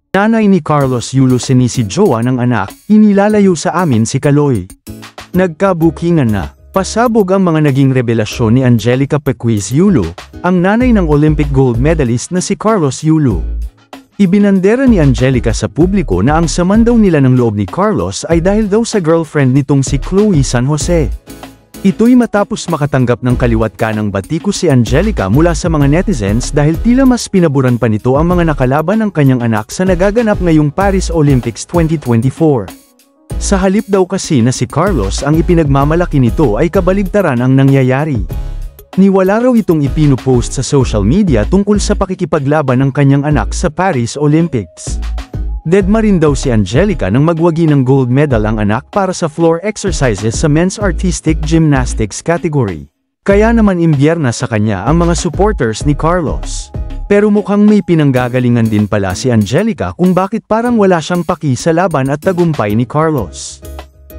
Nanay ni Carlos Yulo sinisi-jowa ng anak, inilalayo sa amin si Kaloy. Nagkabukingan na. Pasabog ang mga naging revelasyon ni Angelica Pequez Yulo, ang nanay ng Olympic gold medalist na si Carlos Yulo. Ibinandera ni Angelica sa publiko na ang saman daw nila ng loob ni Carlos ay dahil daw sa girlfriend nitong si Chloe San Jose. Ito'y matapos makatanggap ng kaliwat kanang batiko si Angelica mula sa mga netizens dahil tila mas pinaburan pa nito ang mga nakalaban ng kanyang anak sa nagaganap ngayong Paris Olympics 2024. Sa halip daw kasi na si Carlos ang ipinagmamalaki nito ay kabaligtaran ang nangyayari. Niwala raw itong ipinupost sa social media tungkol sa pakikipaglaban ng kanyang anak sa Paris Olympics. Dedma rin daw si Angelica nang magwagi ng gold medal ang anak para sa floor exercises sa men's artistic gymnastics category. Kaya naman imbierna sa kanya ang mga supporters ni Carlos. Pero mukhang may pinanggagalingan din pala si Angelica kung bakit parang wala siyang paki sa laban at tagumpay ni Carlos.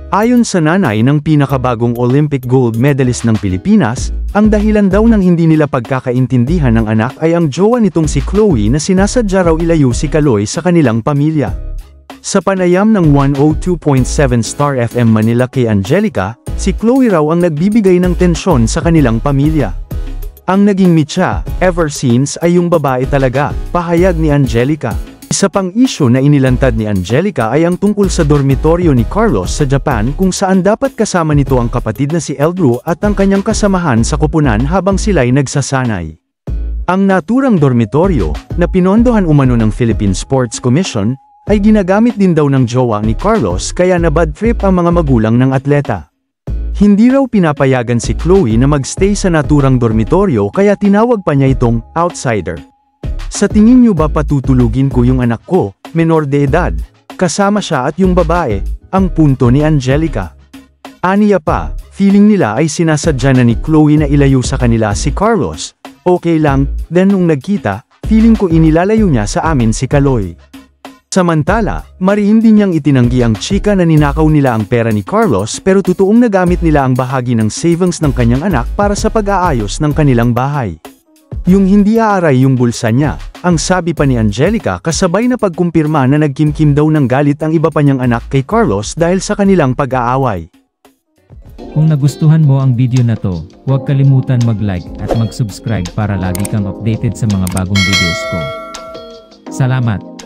Ayon sa nanay ng pinakabagong Olympic gold medalist ng Pilipinas, ang dahilan daw ng hindi nila pagkakaintindihan ng anak ay ang jowa nitong si Chloe na sinasadya raw ilayo si Kaloy sa kanilang pamilya. Sa panayam ng 102.7 Star FM Manila kay Angelica, si Chloe raw ang nagbibigay ng tensyon sa kanilang pamilya. Ang naging mitya, ever since ay yung babae talaga, pahayag ni Angelica. Isa pang isyu na inilantad ni Angelica ay ang tungkol sa dormitoryo ni Carlos sa Japan kung saan dapat kasama nito ang kapatid na si Eldrew at ang kanyang kasamahan sa koponan habang sila'y nagsasanay. Ang naturang dormitoryo, na pinondohan umano ng Philippine Sports Commission, ay ginagamit din daw ng jowa ni Carlos kaya na bad trip ang mga magulang ng atleta. Hindi raw pinapayagan si Chloe na magstay sa naturang dormitoryo kaya tinawag pa niya itong outsider. Sa tingin niyo ba patutulugin ko yung anak ko, menor de edad? Kasama siya at yung babae, ang punto ni Angelica. Aniya pa, feeling nila ay sinasadya na ni Chloe na ilayo sa kanila si Carlos. Okay lang, then nung nagkita, feeling ko inilalayo niya sa amin si Kaloy. Samantala, mariin din niyang itinanggi ang chika na ninakaw nila ang pera ni Carlos pero totoong nagamit nila ang bahagi ng savings ng kanyang anak para sa pag-aayos ng kanilang bahay. Yung hindi aaray yung bulsa niya, ang sabi pa ni Angelica kasabay na pagkumpirma na nagkimkim daw ng galit ang iba pa niyang anak kay Carlos dahil sa kanilang pag-aaway. Kung nagustuhan mo ang video na to, huwag kalimutan mag-like at mag-subscribe para lagi kang updated sa mga bagong videos ko. Salamat!